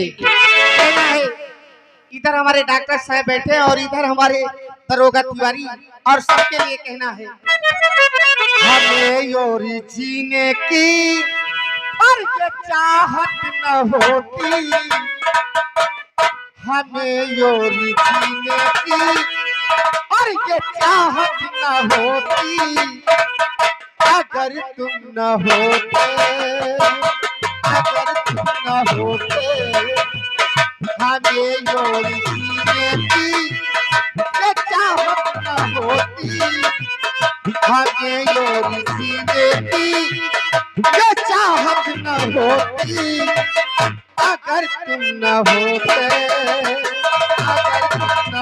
कहना है। इधर हमारे डॉक्टर साहब बैठे हैं और इधर हमारे दरोगा तिवारी और सबके लिए कहना है। हमें योरी जीने की और ये चाहत न होती, हमें योरी जीने की और ये चाहत न होती, अगर तुम न होते, अगर तुम न होते, हमें योरी जीने की ये चाहत न होती, हमें योरी जीने की ये चाहत न होती, अगर तुम न होते, अगर तुम न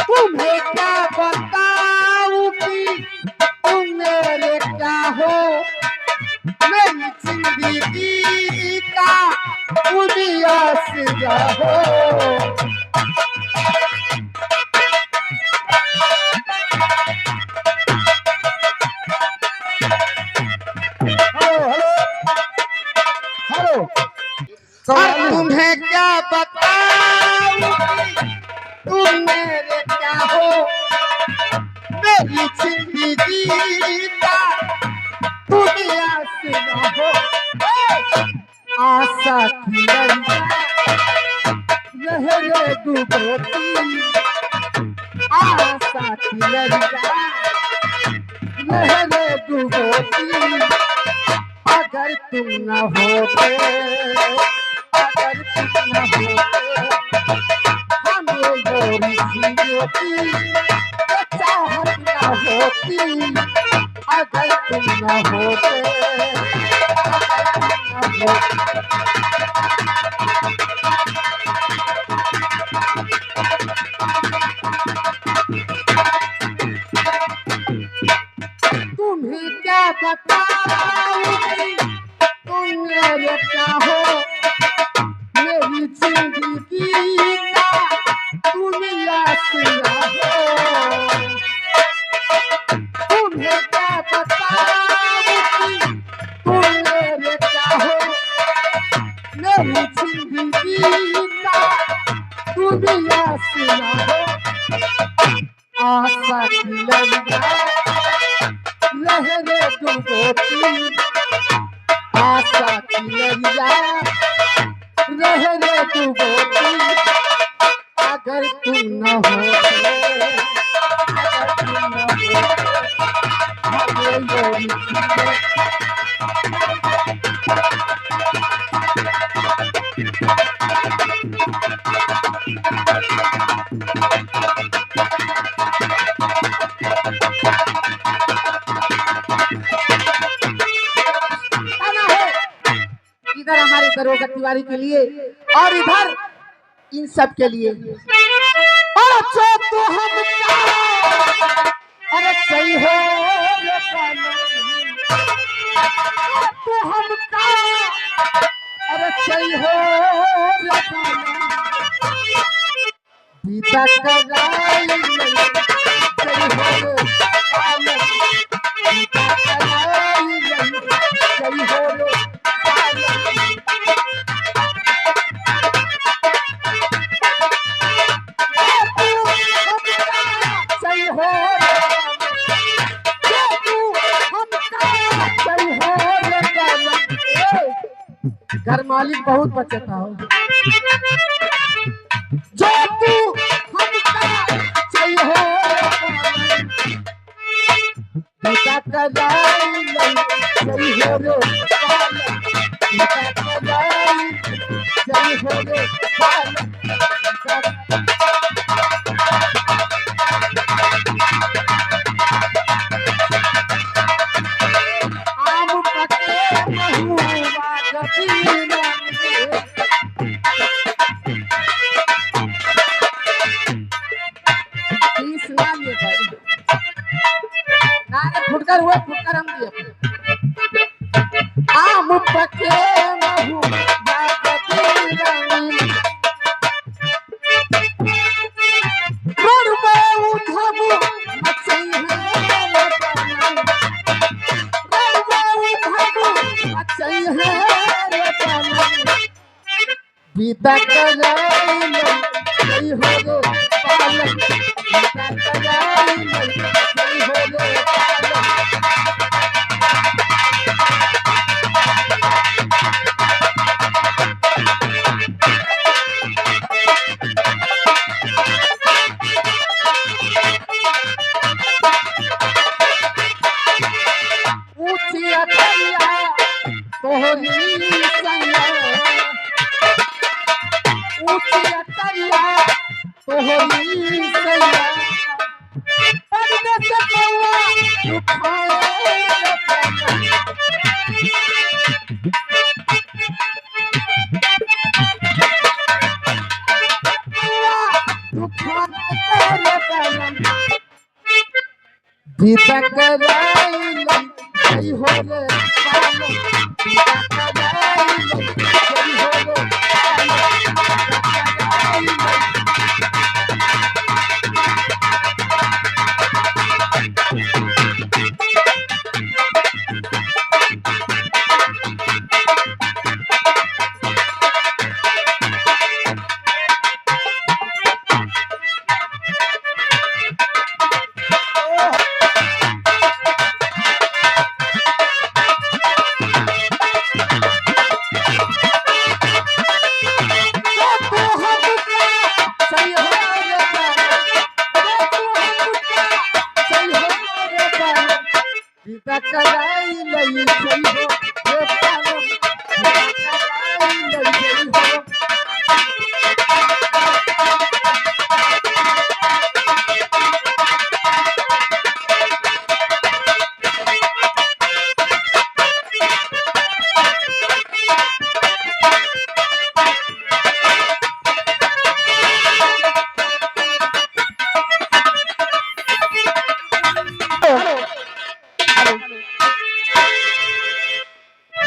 तुम्हें क्या बताऊं कि तुम मेरे क्या हो, मेरी जिंदगी का दुनिया से रहो। हेलो और तुम्हें क्या बताऊं तुम मेरे क्या हो, मेरी जिंदगी का दुनिया से रहो। आशा की लहरें डूबोती, आशा की लहरें डूबोती, अगर तुम न होते, अगर तुम न होते, हमें गोरी जीने की ये चाहत न होती, अगर तुम न होते, अगर तुम न होते। तुम्हें क्या बताऊं तुम मेरे क्या हो, मेरी जिंदगी का दुनिया से रहो। तुम्हें क्या बताऊं तुम मेरे क्या हो, मेरी जिंदगी का दुनिया से रहो। आशा की लहरें डूबोती, आशा की लहरें डूबोती, अगर तुम न होते, अगर तुम न होते, हमें योरी जीने इधर हमारे दरोगा तिवारी के लिए और इधर इन सब के लिए। अच्छा तो हम अरे सही हो रे तो हम अरे सही हो रे बीता कराई सही हो रे बीता कराई सही हो रे घर मालिक बहुत बचता हो, जो तू हमका चाहिए हो, बेटा कदाई सही हो रे, बेटा कदाई सही हो रे। आम पत्ते महुआ गपीना फुटकर हुए फुटकर हम दिए आम पके महू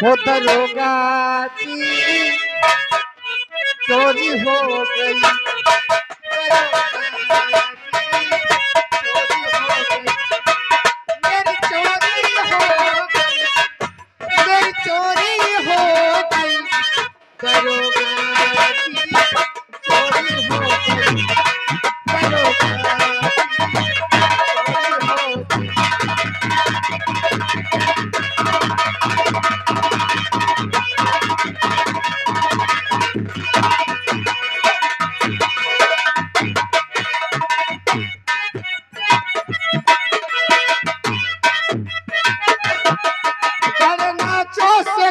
वो दरोगा की चोरी हो गई, मेरी चोरी हो गई, मेरी चोरी हो गई, दरोगा की चोरी हो गई, दरोगा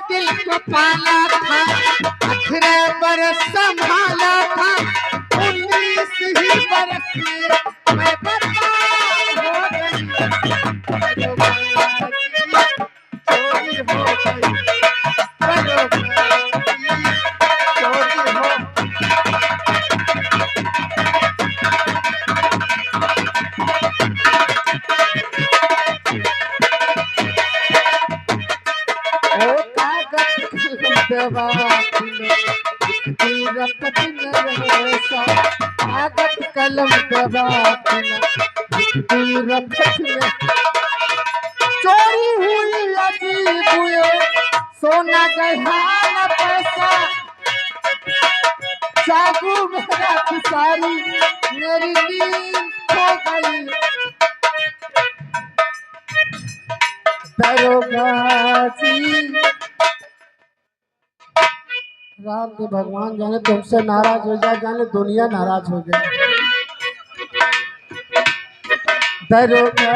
दिल को पाला था, 18 बरस संभाला था, 19 ही बरस में मैं बर्बाद हो गई, चोरी हो गई, चोरी हो आगत कलम चोरी हुई अजीब हुए, सोना गहना पैसा, जागू मेरा खुशारी, मेरी नींद खो गई, दरोगा जी। रात में भगवान जाने तुमसे नाराज हो जाए, जाने दुनिया नाराज हो जाए, दरोगा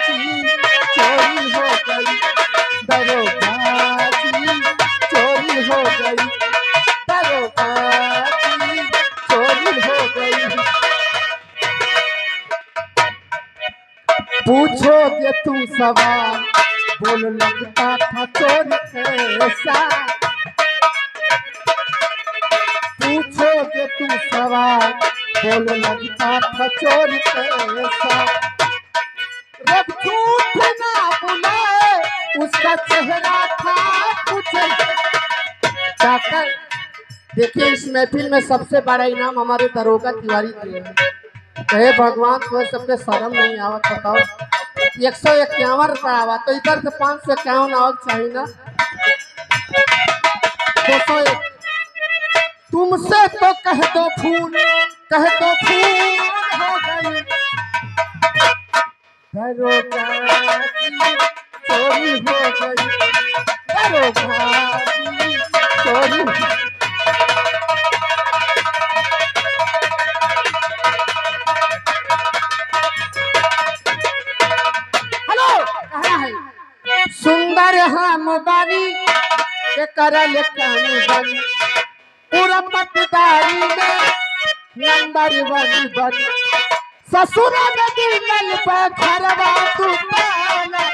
जी चोरी हो गई, दरोगा जी चोरी हो गई, दरोगा जी चोरी हो गई। पूछोगे तुम सवाल, बोल लगता था चोरी कैसा, पूछोगे तुम सवाल, बोल लगता था चोरी कैसा, रब झूठ ना बुलाए, उसका चेहरा था कुछ। जाकर देखिए, इस महफिल में सबसे बड़ा इनाम हमारे दरोगा तिवारी दिए हैं। हे भगवान, तुम्हें सबके शर्म नहीं आवत, बताओ 151 रुपया आवा, तो इधर से 551 आवक चाहिए ना, 201 तुमसे तो कह दो फूल हो गई दरोगा की चोरी हो गई दरोगा की चोरी। हेलो कहा है सुंदर हम बानी के करल कान बनी पूरा पटदारी में नंबर वन बनी ससुर में दिल पर घरवा तू पाला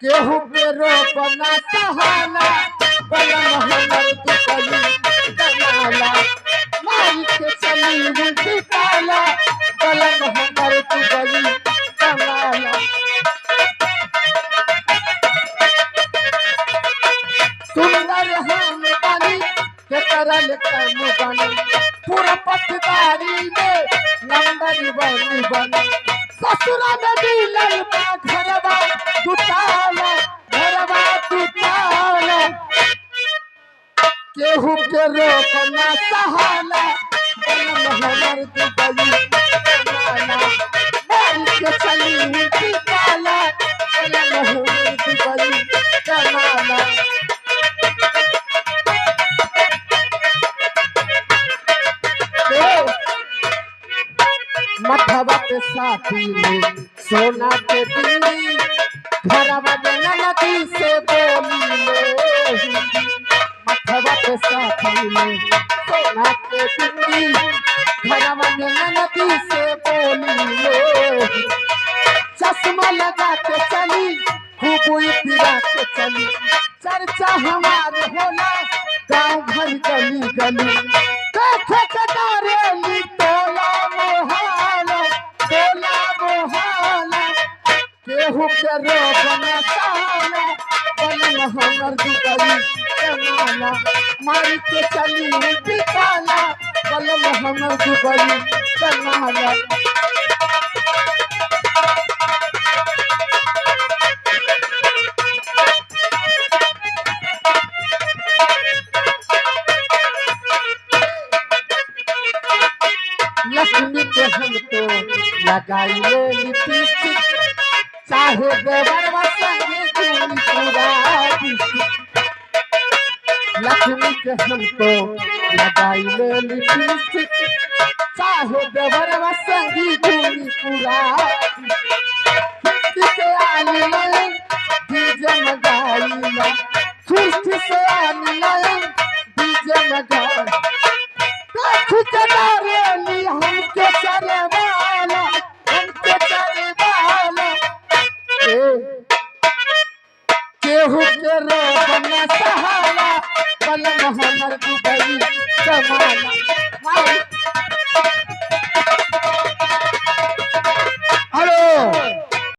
केहू के रोपना सहाला बलम हमर दुपली कमाला माई के चली उल्टी पाला बलम हमर दुपली कमाला। सुंदर हम बनी के करल काम बनी पूरा पटदारी में नंबर वन बनी ससुर में दिल पर घरवा दुताला केहू के रोपना सहाला बलम हमर दुबली कमाला माई के चली उल्टी पाला बलम हमर दुबली कमाला। मथवा पे साथी में सोना के बिंदी घरवा में नदी से बोली ले मथवा पे साथी में सोना के बिंदी घरवा में नदी से बोली ले चश्मा लगा के चली खूब फिरा के चली चर्चा हमारे होला गाँव घर गली गली देखे के डरेली टोला मोहल्ला केहू के रोपना सहाला बलम हमर दुबली कमाला मारी के चली उल्टी पाला बलम हमर दुबली कमाला। लक्ष्मी के हम तो लगाई ले लिपस्टिक चाहे देवरवा संगे चूड़ी पूरा लक्ष्मी के हम तो लगाई ले लिपस्टिक चाहे देवरवा संगे चूड़ी पूरा से आनी ले डीजे मगाईला खुशी से आनी ले डीजे मगाई ठिकादारेली हमके चले वाला केहू के रोपना सहाला बलम हमर दुबली कमाला।